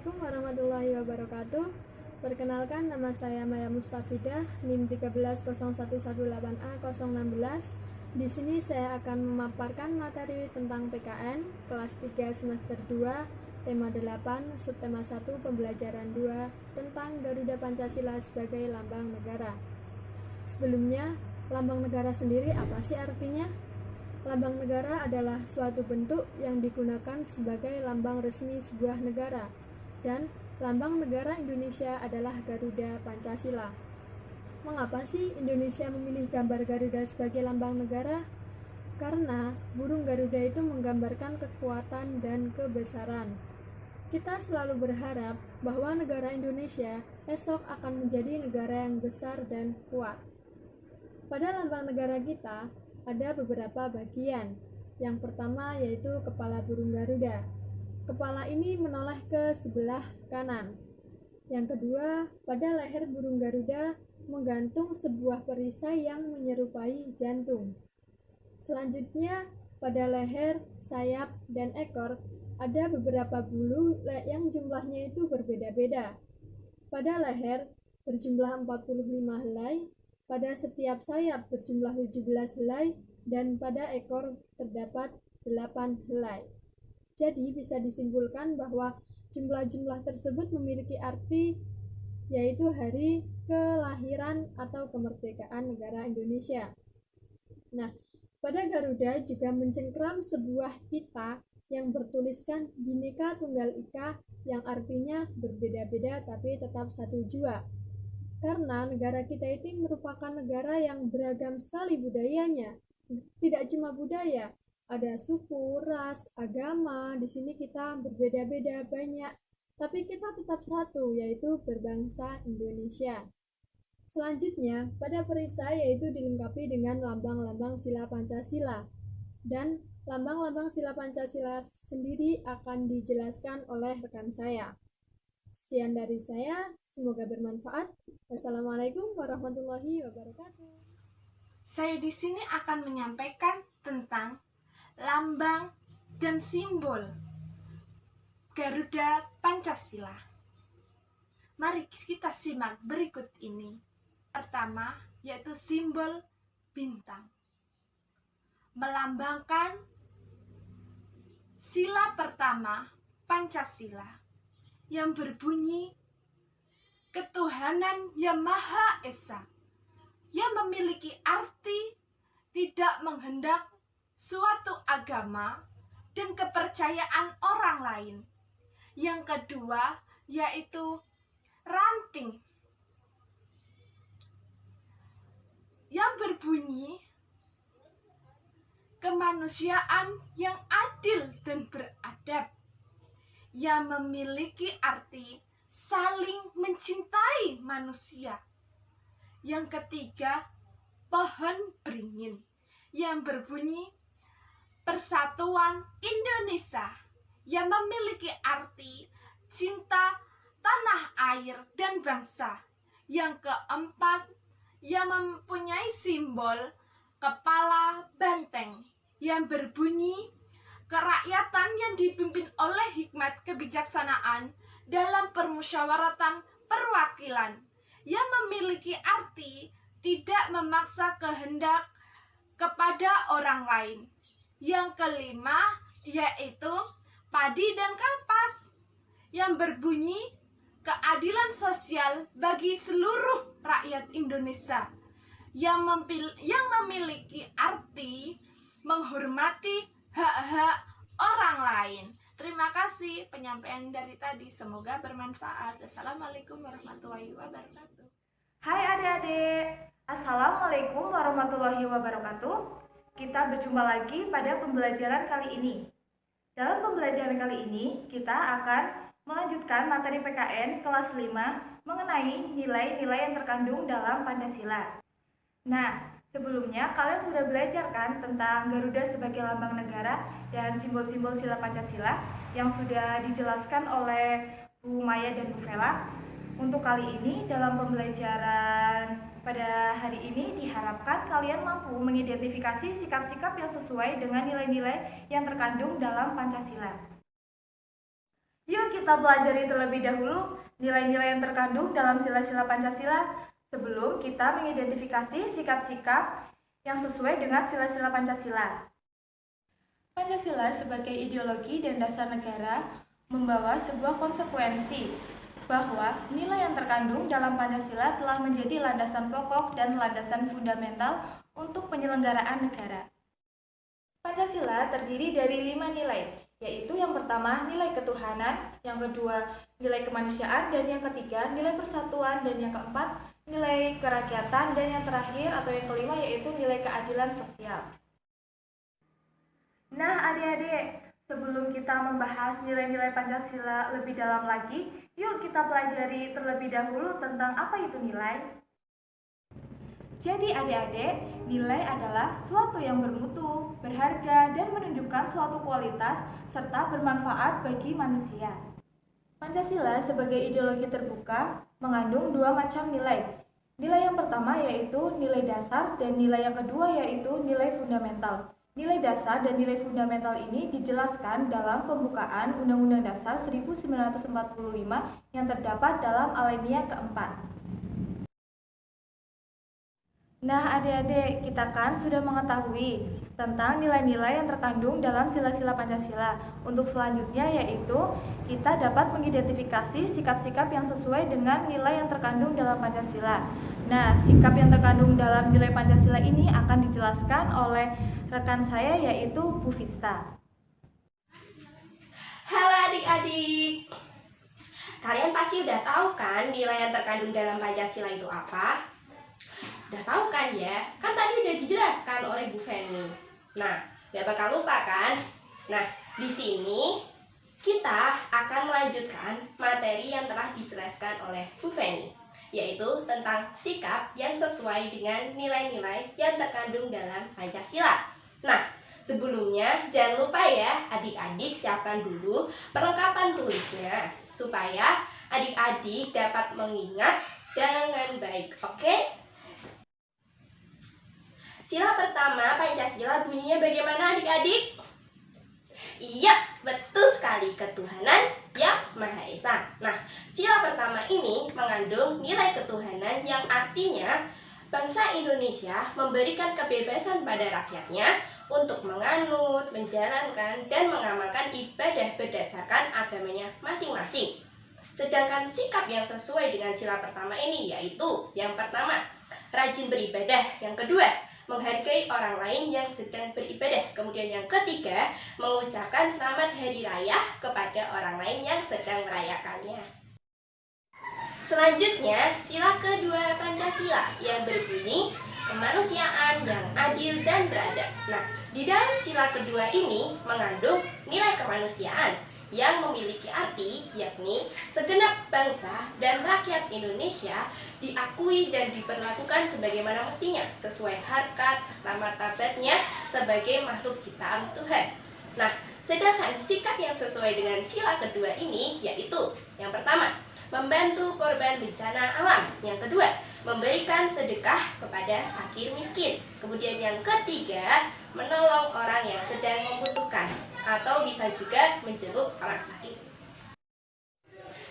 Assalamualaikum warahmatullahi wabarakatuh. Perkenalkan, nama saya Maya Mustafidah, NIM 130118A016. Di sini saya akan memaparkan materi tentang PKN kelas 3 semester 2, tema 8, subtema 1, pembelajaran 2 tentang Garuda Pancasila sebagai lambang negara. Sebelumnya, lambang negara sendiri apa sih artinya? Lambang negara adalah suatu bentuk yang digunakan sebagai lambang resmi sebuah negara, dan lambang negara Indonesia adalah Garuda Pancasila. Mengapa sih Indonesia memilih gambar Garuda sebagai lambang negara? Karena burung Garuda itu menggambarkan kekuatan dan kebesaran. Kita selalu berharap bahwa negara Indonesia esok akan menjadi negara yang besar dan kuat. Pada lambang negara kita, ada beberapa bagian. Yang pertama yaitu kepala burung Garuda. Kepala ini menoleh ke sebelah kanan. Yang kedua, pada leher burung Garuda menggantung sebuah perisai yang menyerupai jantung. Selanjutnya, pada leher, sayap, dan ekor ada beberapa bulu yang jumlahnya itu berbeda-beda. Pada leher berjumlah 45 helai, pada setiap sayap berjumlah 17 helai, dan pada ekor terdapat 8 helai. Jadi bisa disimpulkan bahwa jumlah-jumlah tersebut memiliki arti, yaitu hari kelahiran atau kemerdekaan negara Indonesia. Nah, pada Garuda juga mencengkram sebuah pita yang bertuliskan Bhinneka Tunggal Ika, yang artinya berbeda-beda tapi tetap satu jua. Karena negara kita ini merupakan negara yang beragam sekali budayanya. Tidak cuma budaya, ada suku, ras, agama. Di sini kita berbeda-beda banyak, tapi kita tetap satu, yaitu berbangsa Indonesia. Selanjutnya, pada perisai yaitu dilengkapi dengan lambang-lambang sila Pancasila. Dan lambang-lambang sila Pancasila sendiri akan dijelaskan oleh rekan saya. Sekian dari saya, semoga bermanfaat. Wassalamualaikum warahmatullahi wabarakatuh. Saya di sini akan menyampaikan tentang lambang dan simbol Garuda Pancasila. Mari kita simak berikut ini. Pertama, yaitu simbol bintang. Melambangkan sila pertama Pancasila yang berbunyi ketuhanan yang Maha Esa, yang memiliki arti tidak menghendak suatu agama dan kepercayaan orang lain. Yang kedua yaitu ranting yang berbunyi kemanusiaan yang adil dan beradab, yang memiliki arti saling mencintai manusia. Yang ketiga, pohon beringin yang berbunyi Persatuan Indonesia, yang memiliki arti cinta tanah air dan bangsa. Yang keempat, yang mempunyai simbol kepala banteng yang berbunyi kerakyatan yang dipimpin oleh hikmat kebijaksanaan dalam permusyawaratan perwakilan, yang memiliki arti tidak memaksa kehendak kepada orang lain. Yang kelima yaitu padi dan kapas yang berbunyi keadilan sosial bagi seluruh rakyat Indonesia, yang memiliki arti menghormati hak-hak orang lain. Terima kasih penyampaian dari tadi, semoga bermanfaat. Assalamualaikum warahmatullahi wabarakatuh. Hai adik-adik, Assalamualaikum warahmatullahi wabarakatuh. Kita berjumpa lagi pada pembelajaran kali ini. Dalam pembelajaran kali ini, kita akan melanjutkan materi PKN kelas 5 mengenai nilai-nilai yang terkandung dalam Pancasila. Nah, sebelumnya kalian sudah belajar kan tentang Garuda sebagai lambang negara dan simbol-simbol sila Pancasila yang sudah dijelaskan oleh Bu Maya dan Bu Vela. Untuk kali ini dalam pembelajaran pada hari ini diharapkan kalian mampu mengidentifikasi sikap-sikap yang sesuai dengan nilai-nilai yang terkandung dalam Pancasila. Yuk kita pelajari terlebih dahulu nilai-nilai yang terkandung dalam sila-sila Pancasila sebelum kita mengidentifikasi sikap-sikap yang sesuai dengan sila-sila Pancasila. Pancasila sebagai ideologi dan dasar negara membawa sebuah konsekuensi bahwa nilai yang terkandung dalam Pancasila telah menjadi landasan pokok dan landasan fundamental untuk penyelenggaraan negara. Pancasila terdiri dari 5 nilai, yaitu yang pertama nilai ketuhanan, yang kedua nilai kemanusiaan, dan yang ketiga nilai persatuan, dan yang keempat nilai kerakyatan, dan yang terakhir atau yang kelima yaitu nilai keadilan sosial. Nah adik-adik, sebelum kita membahas nilai-nilai Pancasila lebih dalam lagi, yuk kita pelajari terlebih dahulu tentang apa itu nilai. Jadi adik-adik, nilai adalah suatu yang bermutu, berharga, dan menunjukkan suatu kualitas serta bermanfaat bagi manusia. Pancasila sebagai ideologi terbuka mengandung 2 macam nilai. Nilai yang pertama yaitu nilai dasar dan nilai yang kedua yaitu nilai fundamental. Nilai dasar dan nilai fundamental ini dijelaskan dalam pembukaan Undang-Undang Dasar 1945 yang terdapat dalam alinea keempat. Nah adik-adik, kita kan sudah mengetahui tentang nilai-nilai yang terkandung dalam sila-sila Pancasila. Untuk selanjutnya yaitu kita dapat mengidentifikasi sikap-sikap yang sesuai dengan nilai yang terkandung dalam Pancasila. Nah, sikap yang terkandung dalam nilai Pancasila ini akan dijelaskan oleh rekan saya yaitu Bu Vista. Halo adik-adik, kalian pasti udah tahu kan nilai yang terkandung dalam Pancasila itu apa? Udah tahu kan ya? Kan tadi udah dijelaskan oleh Bu Feni. Nah, gak bakal lupa kan? Nah, di sini kita akan melanjutkan materi yang telah dijelaskan oleh Bu Feni, yaitu tentang sikap yang sesuai dengan nilai-nilai yang terkandung dalam Pancasila. Nah, sebelumnya jangan lupa ya adik-adik siapkan dulu perlengkapan tulisnya supaya adik-adik dapat mengingat dengan baik, oke? Sila pertama Pancasila bunyinya bagaimana adik-adik? Iya, betul sekali, ketuhanan yang Maha Esa. Nah, sila pertama ini mengandung nilai ketuhanan yang artinya bangsa Indonesia memberikan kebebasan pada rakyatnya untuk menganut, menjalankan, dan mengamalkan ibadah berdasarkan agamanya masing-masing. Sedangkan sikap yang sesuai dengan sila pertama ini yaitu yang pertama, rajin beribadah. Yang kedua, menghargai orang lain yang sedang beribadah. Kemudian yang ketiga, mengucapkan selamat hari raya kepada orang lain yang sedang merayakannya. Selanjutnya, sila kedua Pancasila yang berbunyi kemanusiaan yang adil dan beradab. Nah, di dalam sila kedua ini mengandung nilai kemanusiaan yang memiliki arti yakni segenap bangsa dan rakyat Indonesia diakui dan diperlakukan sebagaimana mestinya sesuai harkat serta martabatnya sebagai makhluk ciptaan Tuhan. Nah, sedangkan sikap yang sesuai dengan sila kedua ini yaitu yang pertama, membantu korban bencana alam. Yang kedua, memberikan sedekah kepada fakir miskin. Kemudian yang ketiga, menolong orang yang sedang membutuhkan atau bisa juga menjenguk orang sakit.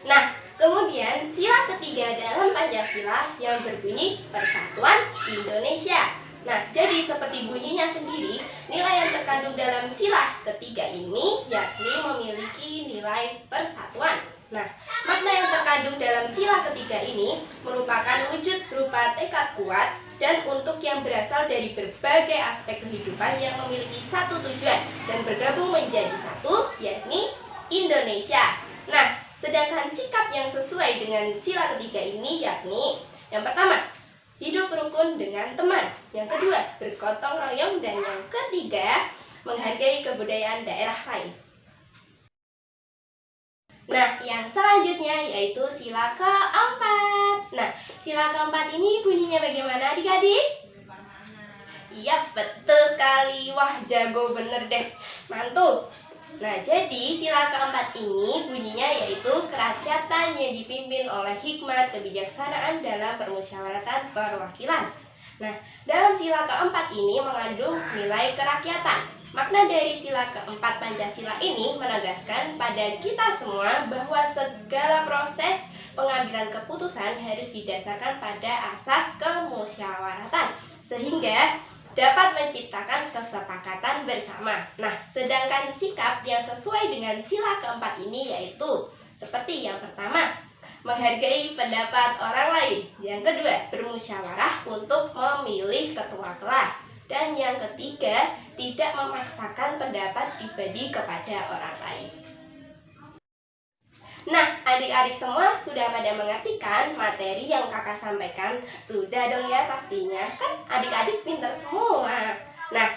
Nah, kemudian sila ketiga dalam Pancasila yang berbunyi Persatuan Indonesia. Nah, jadi seperti bunyinya sendiri, nilai yang terkandung dalam sila ketiga ini yakni memiliki nilai persatuan. Nah, makna yang terkandung dalam sila ketiga ini merupakan wujud berupa tekad kuat dan untuk yang berasal dari berbagai aspek kehidupan yang memiliki satu tujuan dan bergabung menjadi satu, yakni Indonesia. Nah, sedangkan sikap yang sesuai dengan sila ketiga ini yakni yang pertama, hidup rukun dengan teman. Yang kedua, bergotong royong. Dan yang ketiga, menghargai kebudayaan daerah lain. Nah, yang selanjutnya yaitu sila keempat. Nah, sila keempat ini bunyinya bagaimana adik-adik? Iya, betul sekali. Wah, jago bener deh. Mantul. Nah, jadi sila keempat ini bunyinya yaitu kerakyatan yang dipimpin oleh hikmat kebijaksanaan dalam permusyawaratan perwakilan. Nah, dalam sila keempat ini mengandung nilai kerakyatan, Makna dari sila keempat Pancasila ini menegaskan pada kita semua bahwa segala proses pengambilan keputusan harus didasarkan pada asas kemusyawaratan, sehingga dapat menciptakan kesepakatan bersama. Nah, sedangkan sikap yang sesuai dengan sila keempat ini yaitu seperti yang pertama, menghargai pendapat orang lain. Yang kedua, bermusyawarah untuk memilih ketua kelas. Dan yang ketiga, tidak memaksakan pendapat pribadi kepada orang lain. Nah, adik-adik semua sudah pada mengerti kan materi yang kakak sampaikan? Sudah dong ya pastinya, kan adik-adik pintar semua. Nah,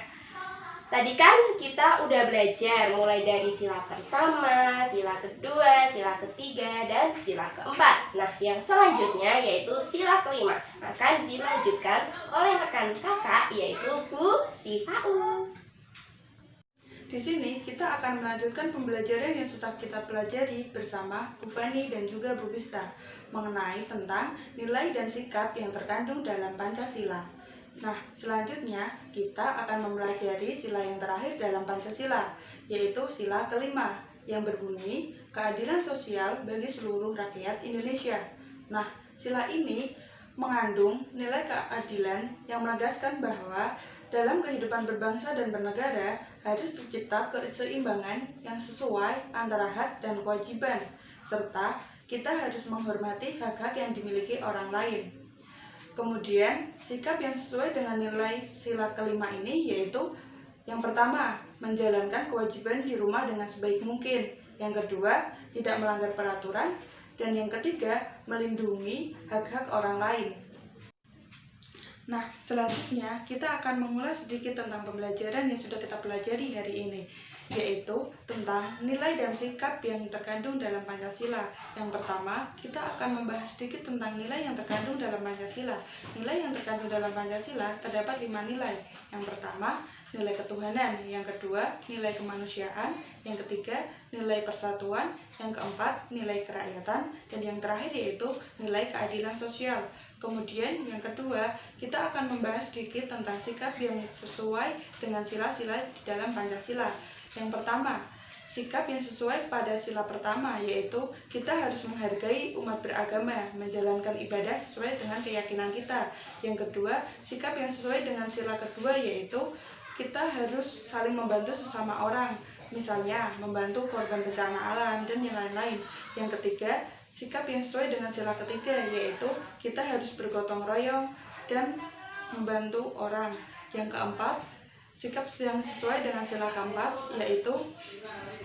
tadi kan kita udah belajar mulai dari sila pertama, sila kedua, sila ketiga, dan sila keempat. Nah, yang selanjutnya yaitu sila kelima akan dilanjutkan oleh rekan kakak yaitu Bu Sifau. Di sini kita akan melanjutkan pembelajaran yang sudah kita pelajari bersama Bu Fani dan juga Bu Bista mengenai tentang nilai dan sikap yang terkandung dalam Pancasila. Nah, selanjutnya kita akan mempelajari sila yang terakhir dalam Pancasila, yaitu sila kelima yang berbunyi keadilan sosial bagi seluruh rakyat Indonesia. Nah, sila ini mengandung nilai keadilan yang menegaskan bahwa dalam kehidupan berbangsa dan bernegara harus tercipta keseimbangan yang sesuai antara hak dan kewajiban, serta kita harus menghormati hak-hak yang dimiliki orang lain. Kemudian, sikap yang sesuai dengan nilai sila kelima ini yaitu yang pertama, menjalankan kewajiban di rumah dengan sebaik mungkin. Yang kedua, tidak melanggar peraturan. Dan yang ketiga, melindungi hak-hak orang lain. Nah, selanjutnya kita akan mengulas sedikit tentang pembelajaran yang sudah kita pelajari hari ini, yaitu tentang nilai dan sikap yang terkandung dalam Pancasila. Yang pertama, kita akan membahas sedikit tentang nilai yang terkandung dalam Pancasila. Nilai yang terkandung dalam Pancasila terdapat 5 nilai. Yang pertama, nilai ketuhanan. Yang kedua, nilai kemanusiaan. Yang ketiga, nilai persatuan. Yang keempat, nilai kerakyatan. Dan yang terakhir yaitu nilai keadilan sosial. Kemudian yang kedua, kita akan membahas sedikit tentang sikap yang sesuai dengan sila-sila di dalam Pancasila. Yang pertama, sikap yang sesuai pada sila pertama, yaitu kita harus menghargai umat beragama, menjalankan ibadah sesuai dengan keyakinan kita. Yang kedua, sikap yang sesuai dengan sila kedua, yaitu kita harus saling membantu sesama orang, misalnya membantu korban bencana alam dan yang lain-lain. Yang ketiga, sikap yang sesuai dengan sila ketiga, yaitu kita harus bergotong royong dan membantu orang. Yang keempat, sikap yang sesuai dengan sila keempat, yaitu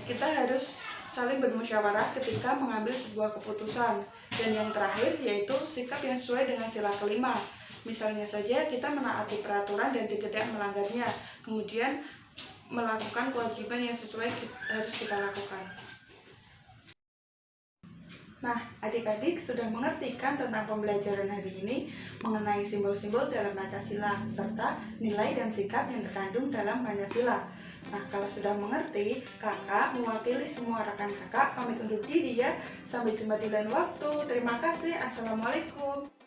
kita harus saling bermusyawarah ketika mengambil sebuah keputusan. Dan yang terakhir yaitu sikap yang sesuai dengan sila kelima. Misalnya saja kita menaati peraturan dan tidak melanggarnya, kemudian melakukan kewajiban yang sesuai harus kita lakukan. Nah, adik-adik sudah mengerti kan tentang pembelajaran hari ini mengenai simbol-simbol dalam Pancasila serta nilai dan sikap yang terkandung dalam Pancasila. Nah, kalau sudah mengerti, kakak mewakili semua rekan kakak pamit undur diri ya. Sampai jumpa di lain waktu. Terima kasih. Assalamualaikum.